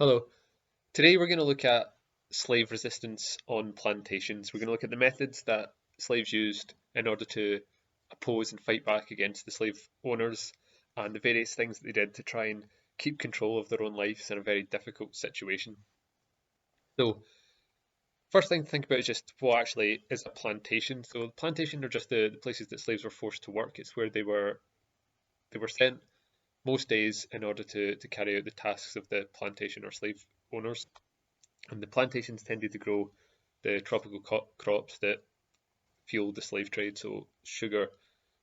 Hello. Today we're going to look at slave resistance on plantations. We're going to look at the methods that slaves used in order to oppose and fight back against the slave owners and the various things that they did to try and keep control of their own lives in a very difficult situation. So, first thing to think about is just what actually is a plantation. So, plantation are just the places that slaves were forced to work. It's where they were sent most days in order to carry out the tasks of the plantation or slave owners. And the plantations tended to grow the tropical crops that fueled the slave trade, so sugar,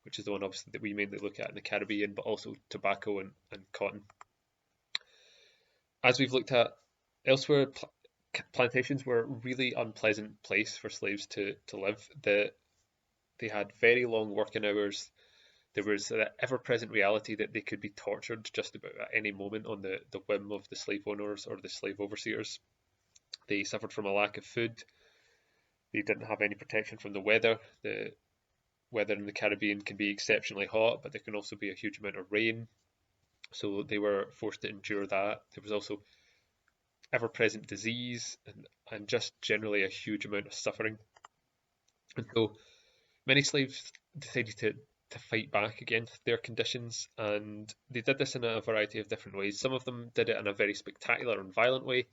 which is the one obviously that we mainly look at in the Caribbean, but also tobacco and cotton. As we've looked at elsewhere, plantations were a really unpleasant place for slaves to live. They had very long working hours. There was an ever-present reality that they could be tortured just about at any moment on the whim of the slave owners or the slave overseers. They suffered from a lack of food. They didn't have any protection from the weather. The weather in the Caribbean can be exceptionally hot, but there can also be a huge amount of rain. So they were forced to endure that. There was also ever present disease and just generally a huge amount of suffering. And so many slaves decided to fight back against their conditions, and they did this in a variety of different ways. Some of them did it in a very spectacular and violent way.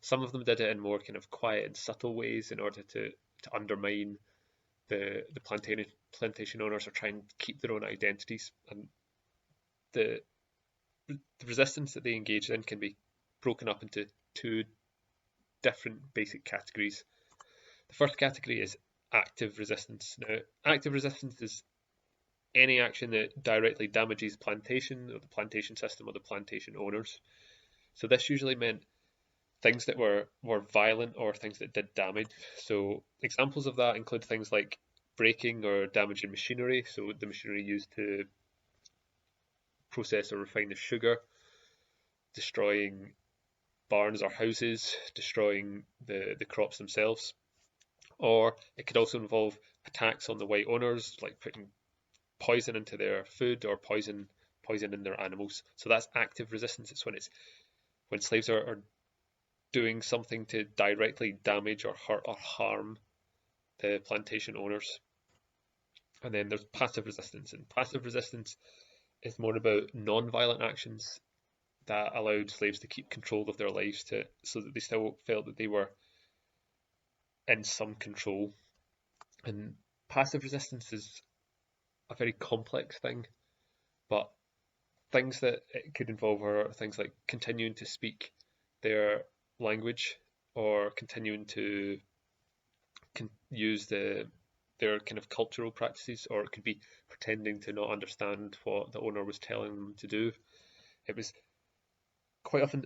Some of them did it in more kind of quiet and subtle ways in order to undermine the plantation owners or try and keep their own identities. And the, the resistance that they engaged in can be broken up into two different basic categories. The first category is active resistance. Now, active resistance is any action that directly damages plantation or the plantation system or the plantation owners. So this usually meant things that were violent or things that did damage. So examples of that include things like breaking or damaging machinery, so the machinery used to process or refine the sugar, destroying barns or houses, destroying the crops themselves. Or it could also involve attacks on the white owners, like putting poison into their food or poison in their animals. So that's active resistance. It's when slaves are doing something to directly damage or hurt or harm the plantation owners. And then there's passive resistance, and passive resistance is more about non-violent actions that allowed slaves to keep control of their lives so that they still felt that they were in some control. And passive resistance is a very complex thing, but things that it could involve are things like continuing to speak their language or continuing to use their kind of cultural practices, or it could be pretending to not understand what the owner was telling them to do. It was quite often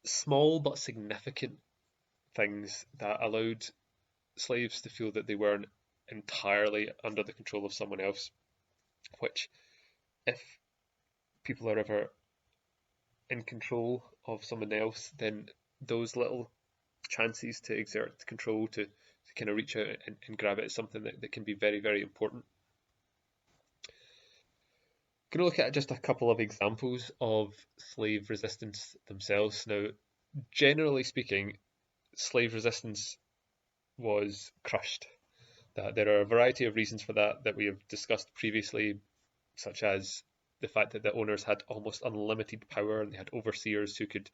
small but significant things that allowed slaves to feel that they weren't entirely under the control of someone else, which, if people are ever in control of someone else, then those little chances to exert control, to kind of reach out and grab it, is something that can be very, very important. Going to look at just a couple of examples of slave resistance themselves. Now, generally speaking, slave resistance was crushed. There are a variety of reasons for that we have discussed previously, such as the fact that the owners had almost unlimited power and they had overseers who could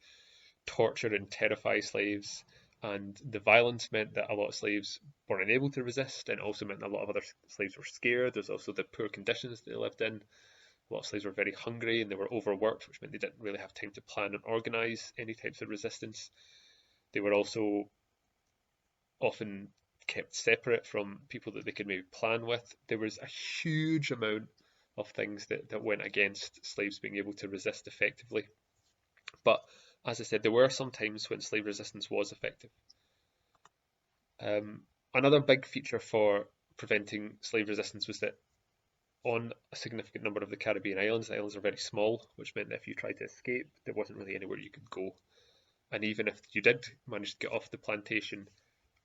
torture and terrify slaves. And the violence meant that a lot of slaves were unable to resist, and also meant that a lot of other slaves were scared. There's also the poor conditions that they lived in. A lot of slaves were very hungry and they were overworked, which meant they didn't really have time to plan and organize any types of resistance. They were also often kept separate from people that they could maybe plan with. There was a huge amount of things that went against slaves being able to resist effectively. But as I said, there were some times when slave resistance was effective. Another big feature for preventing slave resistance was that on a significant number of the Caribbean islands, the islands are very small, which meant that if you tried to escape, there wasn't really anywhere you could go. And even if you did manage to get off the plantation,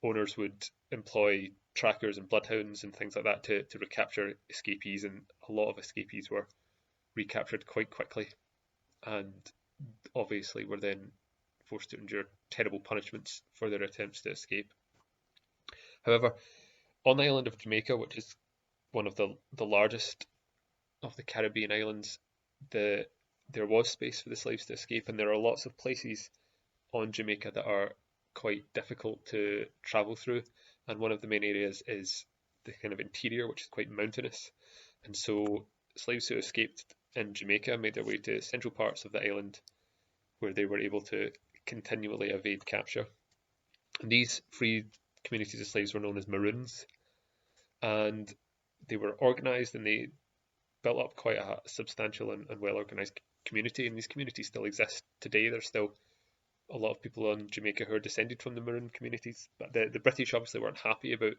owners would employ trackers and bloodhounds and things like that to recapture escapees, and a lot of escapees were recaptured quite quickly and obviously were then forced to endure terrible punishments for their attempts to escape. However, on the island of Jamaica, which is one of the largest of the Caribbean islands, there was space for the slaves to escape, and there are lots of places on Jamaica that are quite difficult to travel through, and one of the main areas is the kind of interior, which is quite mountainous, and so slaves who escaped in Jamaica made their way to central parts of the island where they were able to continually evade capture. And these free communities of slaves were known as Maroons, and they were organised and they built up quite a substantial and well organised community, and these communities still exist today. There's still a lot of people on Jamaica who are descended from the Maroon communities, but the British obviously weren't happy about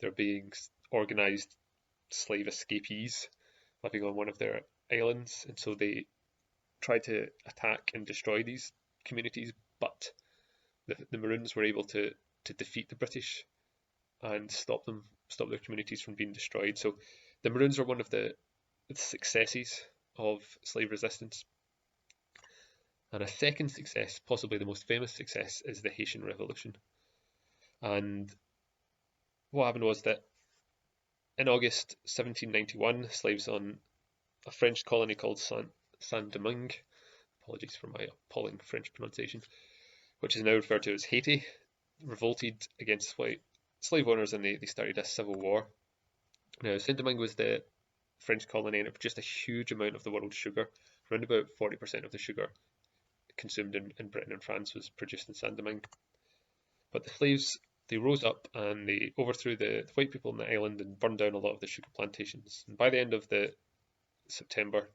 there being organised slave escapees living on one of their islands, and so they tried to attack and destroy these communities, but the Maroons were able to defeat the British and stop their communities from being destroyed. So the Maroons are one of the successes of slave resistance. And a second success, possibly the most famous success, is the Haitian Revolution. And what happened was that in August 1791, slaves on a French colony called Saint-Domingue, apologies for my appalling French pronunciation, which is now referred to as Haiti, revolted against white slave owners, and they started a civil war. Now, Saint-Domingue was the French colony, and it produced a huge amount of the world's sugar. Around about 40% of the sugar consumed in Britain and France was produced in Saint-Domingue. But the slaves, they rose up and they overthrew the white people on the island and burned down a lot of the sugar plantations. And by the end of the September,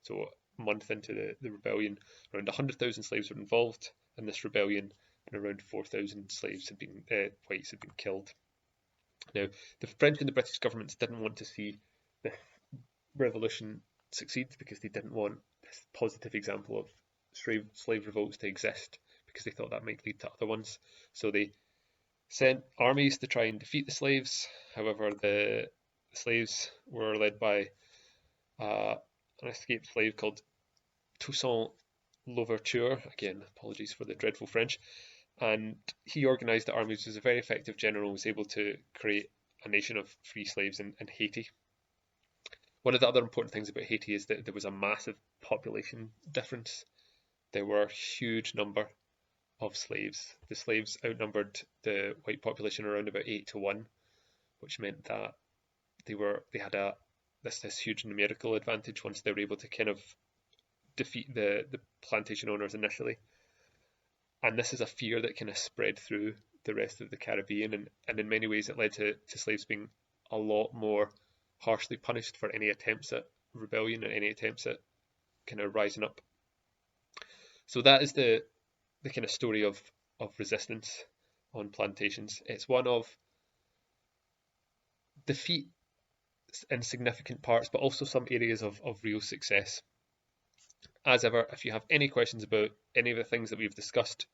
so a month into the rebellion, around 100,000 slaves were involved in this rebellion, and around 4,000 slaves had been whites had been killed. Now, the French and the British governments didn't want to see this revolution succeed because they didn't want this positive example of slave revolts to exist, because they thought that might lead to other ones. So they sent armies to try and defeat the slaves. However, the slaves were led by an escaped slave called Toussaint Louverture. Again, apologies for the dreadful French. And he organised the armies, was a very effective general, was able to create a nation of free slaves in Haiti. One of the other important things about Haiti is that there was a massive population difference. There were a huge number of slaves. The slaves outnumbered the white population around about 8-1, which meant that they had this huge numerical advantage once they were able to kind of defeat the plantation owners initially. And this is a fear that kind of spread through the rest of the Caribbean, and in many ways it led to slaves being a lot more harshly punished for any attempts at rebellion and any attempts at kind of rising up. So that is the kind of story of resistance on plantations. It's one of defeat in significant parts, but also some areas of real success. As ever, if you have any questions about any of the things that we've discussed,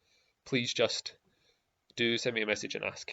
please just do send me a message and ask.